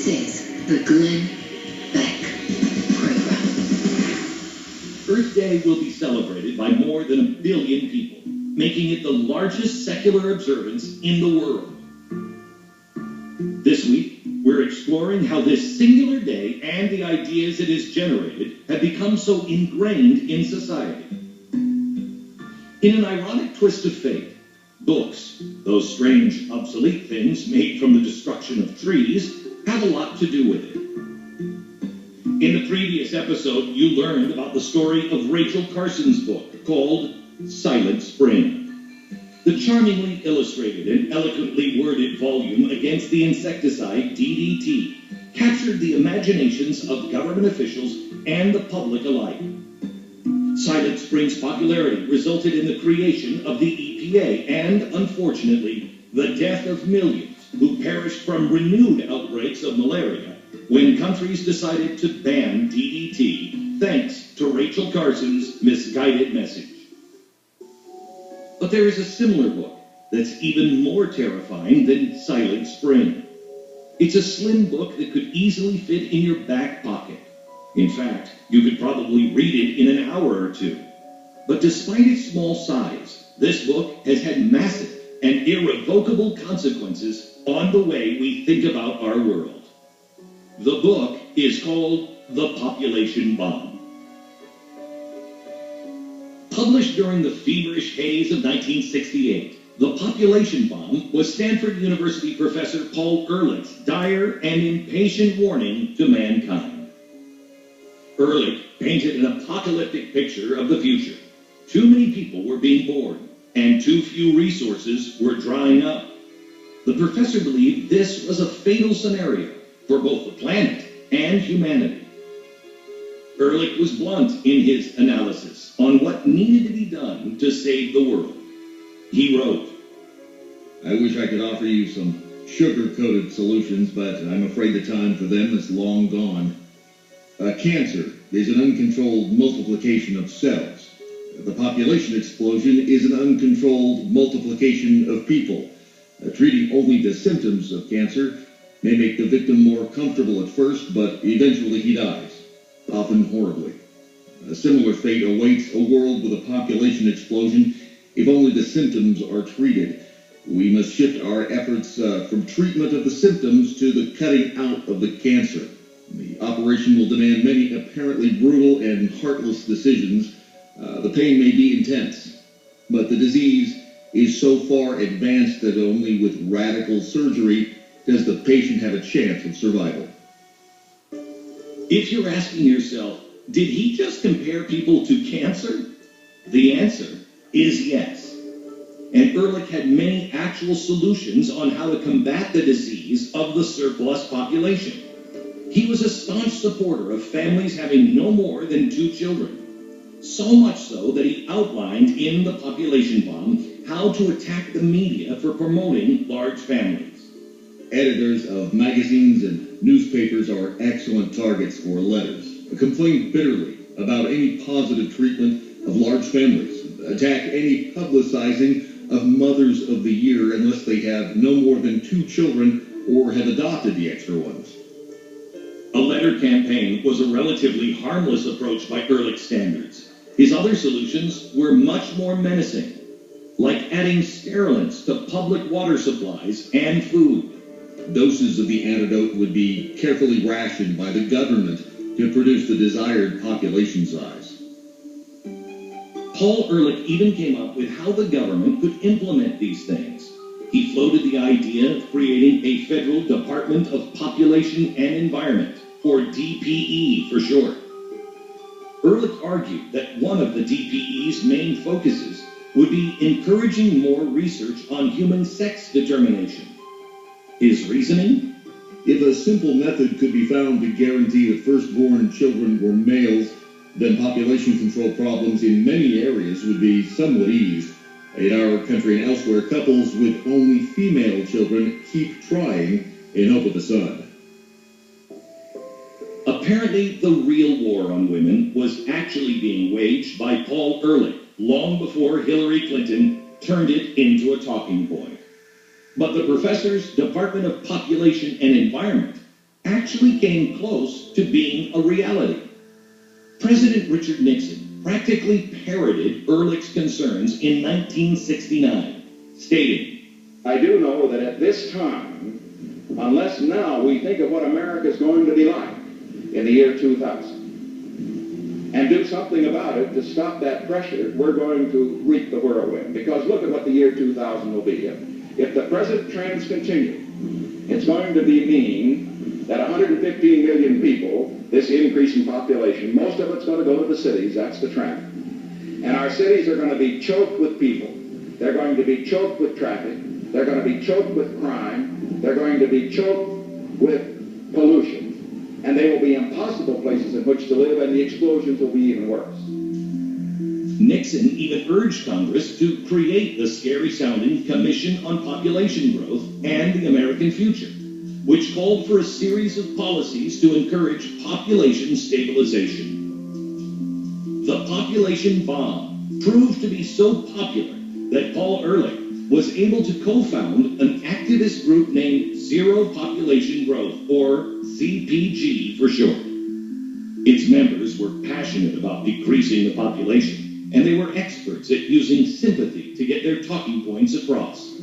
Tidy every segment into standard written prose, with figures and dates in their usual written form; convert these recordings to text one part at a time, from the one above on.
This is the Glenn Beck Program. Earth Day will be celebrated by more than 1 billion people, making it the largest secular observance in the world. This week, we're exploring how this singular day and the ideas it has generated have become so ingrained in society. In an ironic twist of fate, books, those strange, obsolete things made from the destruction of trees, have a lot to do with it. In the previous episode, you learned about the story of Rachel Carson's book called Silent Spring. The charmingly illustrated and eloquently worded volume against the insecticide DDT captured the imaginations of government officials and the public alike. Silent Spring's popularity resulted in the creation of the EPA and, unfortunately, the death of millions who perished from renewed outbreaks of malaria when countries decided to ban DDT thanks to Rachel Carson's misguided message. But there is a similar book that's even more terrifying than Silent Spring. It's a slim book that could easily fit in your back pocket. In fact, you could probably read it in an hour or two. But despite its small size, this book has had massive and irrevocable consequences on the way we think about our world. The book is called The Population Bomb. Published during the feverish haze of 1968, The Population Bomb was Stanford University professor Paul Ehrlich's dire and impatient warning to mankind. Ehrlich painted an apocalyptic picture of the future. Too many people were being born, and too few resources were drying up. The professor believed this was a fatal scenario for both the planet and humanity. Ehrlich was blunt in his analysis on what needed to be done to save the world. He wrote, "I wish I could offer you some sugar-coated solutions, but I'm afraid the time for them is long gone. Cancer is an uncontrolled multiplication of cells. The population explosion is an uncontrolled multiplication of people. Treating only the symptoms of cancer may make the victim more comfortable at first, but eventually he dies, often horribly. A similar fate awaits a world with a population explosion if only the symptoms are treated. We must shift our efforts from treatment of the symptoms to the cutting out of the cancer. The operation will demand many apparently brutal and heartless decisions. The pain may be intense, but the disease is so far advanced that only with radical surgery does the patient have a chance of survival." If you're asking yourself, did he just compare people to cancer? The answer is yes. And Ehrlich had many actual solutions on how to combat the disease of the surplus population. He was a staunch supporter of families having no more than 2 children. So much so that he outlined in The Population Bomb how to attack the media for promoting large families. Editors of magazines and newspapers are excellent targets for letters. Complain bitterly about any positive treatment of large families. Attack any publicizing of Mothers of the Year unless they have no more than 2 children or have adopted the extra ones. A letter campaign was a relatively harmless approach by Ehrlich standards. His other solutions were much more menacing, like adding sterilants to public water supplies and food. Doses of the antidote would be carefully rationed by the government to produce the desired population size. Paul Ehrlich even came up with how the government could implement these things. He floated the idea of creating a Federal Department of Population and Environment, or DPE for short. Ehrlich argued that one of the DPE's main focuses would be encouraging more research on human sex determination. His reasoning? If a simple method could be found to guarantee that firstborn children were males, then population control problems in many areas would be somewhat eased. In our country and elsewhere, couples with only female children keep trying in hope of a son. Apparently, the real war on women was actually being waged by Paul Ehrlich long before Hillary Clinton turned it into a talking point. But the professor's Department of Population and Environment actually came close to being a reality. President Richard Nixon practically parroted Ehrlich's concerns in 1969, stating, I do know that at this time, unless now we think of what America is going to be like in the year 2000 and do something about it to stop that pressure, we're going to reap the whirlwind. Because look at what the year 2000 will be. If the present trends continue, it's going to be mean that 115 million people, this increase in population, most of it's going to go to the cities, that's the trend. And our cities are going to be choked with people. They're going to be choked with traffic. They're going to be choked with crime. They're going to be choked with pollution. And they will be impossible places in which to live, and the explosions will be even worse. Nixon even urged Congress to create the scary-sounding Commission on Population Growth and the American Future, which called for a series of policies to encourage population stabilization. The population bomb proved to be so popular that Paul Ehrlich was able to co-found an activist group named Zero Population Growth, or ZPG for short. Its members were passionate about decreasing the population, and they were experts at using sympathy to get their talking points across.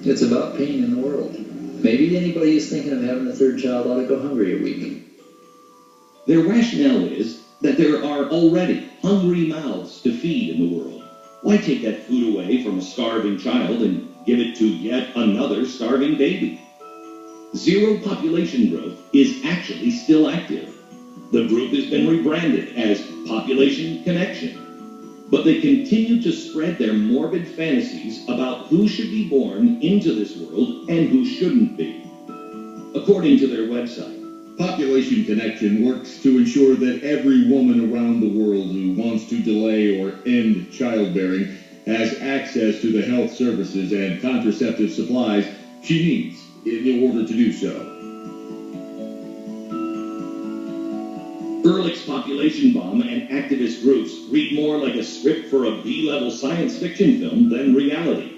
It's about pain in the world. Maybe anybody who's thinking of having a third child ought to go hungry a week. Their rationale is that there are already hungry mouths to feed in the world. Why take that food away from a starving child and give it to yet another starving baby? Zero Population Growth is actually still active. The group has been rebranded as Population Connection, but they continue to spread their morbid fantasies about who should be born into this world and who shouldn't be. According to their website, Population Connection works to ensure that every woman around the world who wants to delay or end childbearing has access to the health services and contraceptive supplies she needs in order to do so. Ehrlich's population bomb and activist groups read more like a script for a B-level science fiction film than reality.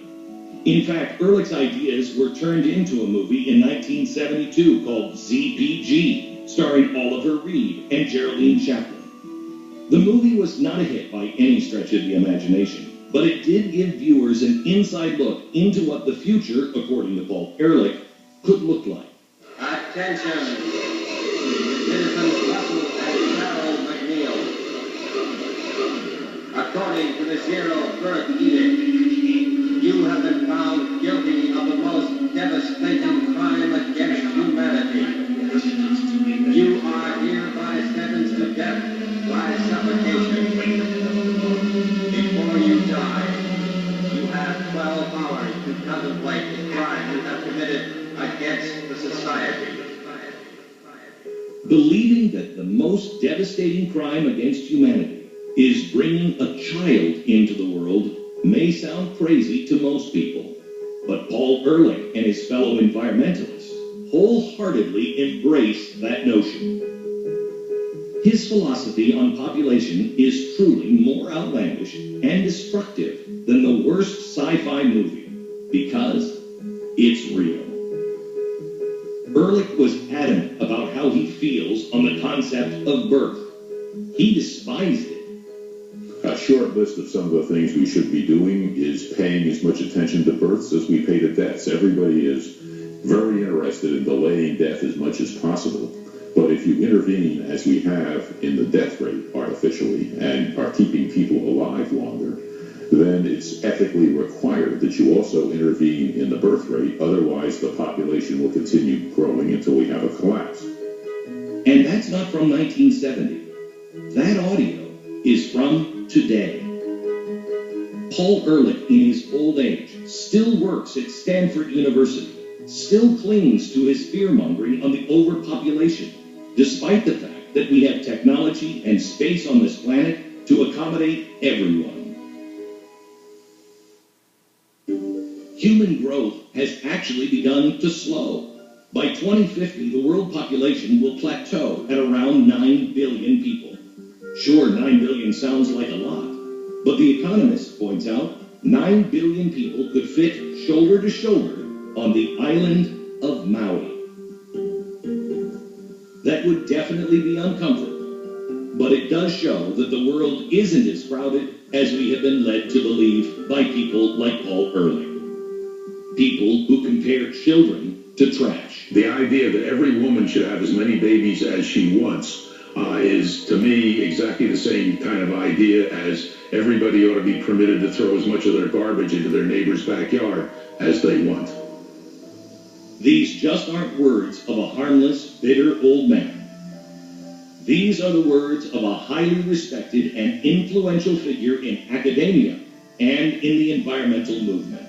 In fact, Ehrlich's ideas were turned into a movie in 1972 called ZPG, starring Oliver Reed and Geraldine Chaplin. The movie was not a hit by any stretch of the imagination, but it did give viewers an inside look into what the future, according to Paul Ehrlich, could look like. Attention! Citizens Russell and Carol McNeil. According to the Zero Birth Edict, you have been found guilty of the most devastating crime against humanity. You are hereby sentenced to death by suffocation. Before you die, you have 12 hours to contemplate the crime you have committed against the society. Believing that the most devastating crime against humanity is bringing a child into the world may sound crazy to most people, but Paul Ehrlich and his fellow environmentalists wholeheartedly embrace that notion. His philosophy on population is truly more outlandish and destructive than the worst sci-fi movie, because it's real. Ehrlich was adamant about how he feels on the concept of birth. He despised it. A short list of some of the things we should be doing is paying as much attention to births as we pay to deaths. Everybody is very interested in delaying death as much as possible. But if you intervene, as we have in the death rate artificially, and are keeping people alive longer, then it's ethically required that you also intervene in the birth rate. Otherwise, the population will continue growing until we have a collapse. And that's not from 1970. That audio is from today. Paul Ehrlich, in his old age, still works at Stanford University, still clings to his fear-mongering on the overpopulation, despite the fact that we have technology and space on this planet to accommodate everyone. Human growth has actually begun to slow. By 2050, the world population will plateau at around 9 billion people. Sure, 9 billion sounds like a lot, but The Economist points out 9 billion people could fit shoulder to shoulder on the island of Maui. that would definitely be uncomfortable. But it does show that the world isn't as crowded as we have been led to believe by people like Paul Ehrlich. People who compare children to trash. The idea that every woman should have as many babies as she wants is, to me, exactly the same kind of idea as everybody ought to be permitted to throw as much of their garbage into their neighbor's backyard as they want. These just aren't words of a harmless, bitter old man. These are the words of a highly respected and influential figure in academia and in the environmental movement.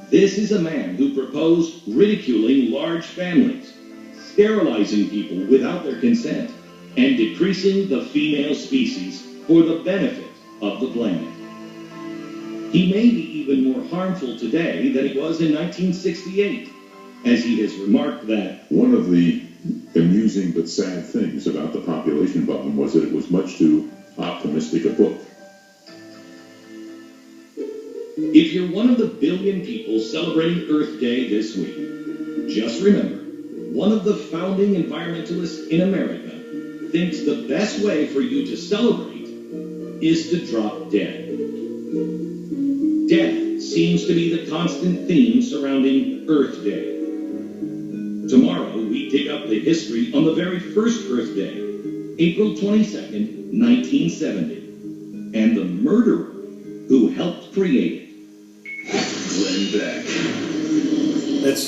This is a man who proposed ridiculing large families, sterilizing people without their consent, and decreasing the female species for the benefit of the planet. He may be even more harmful today than he was in 1968, as he has remarked that one of the amusing but sad things about the population bomb was that it was much too optimistic a book. If you're one of the billion people celebrating Earth Day this week, just remember, one of the founding environmentalists in America thinks the best way for you to celebrate is to drop dead. Death seems to be the constant theme surrounding Earth Day. Tomorrow, we dig up the history on the very first Earth Day, April 22nd, 1970, and the murderer who helped create it. Glenn Beck. That's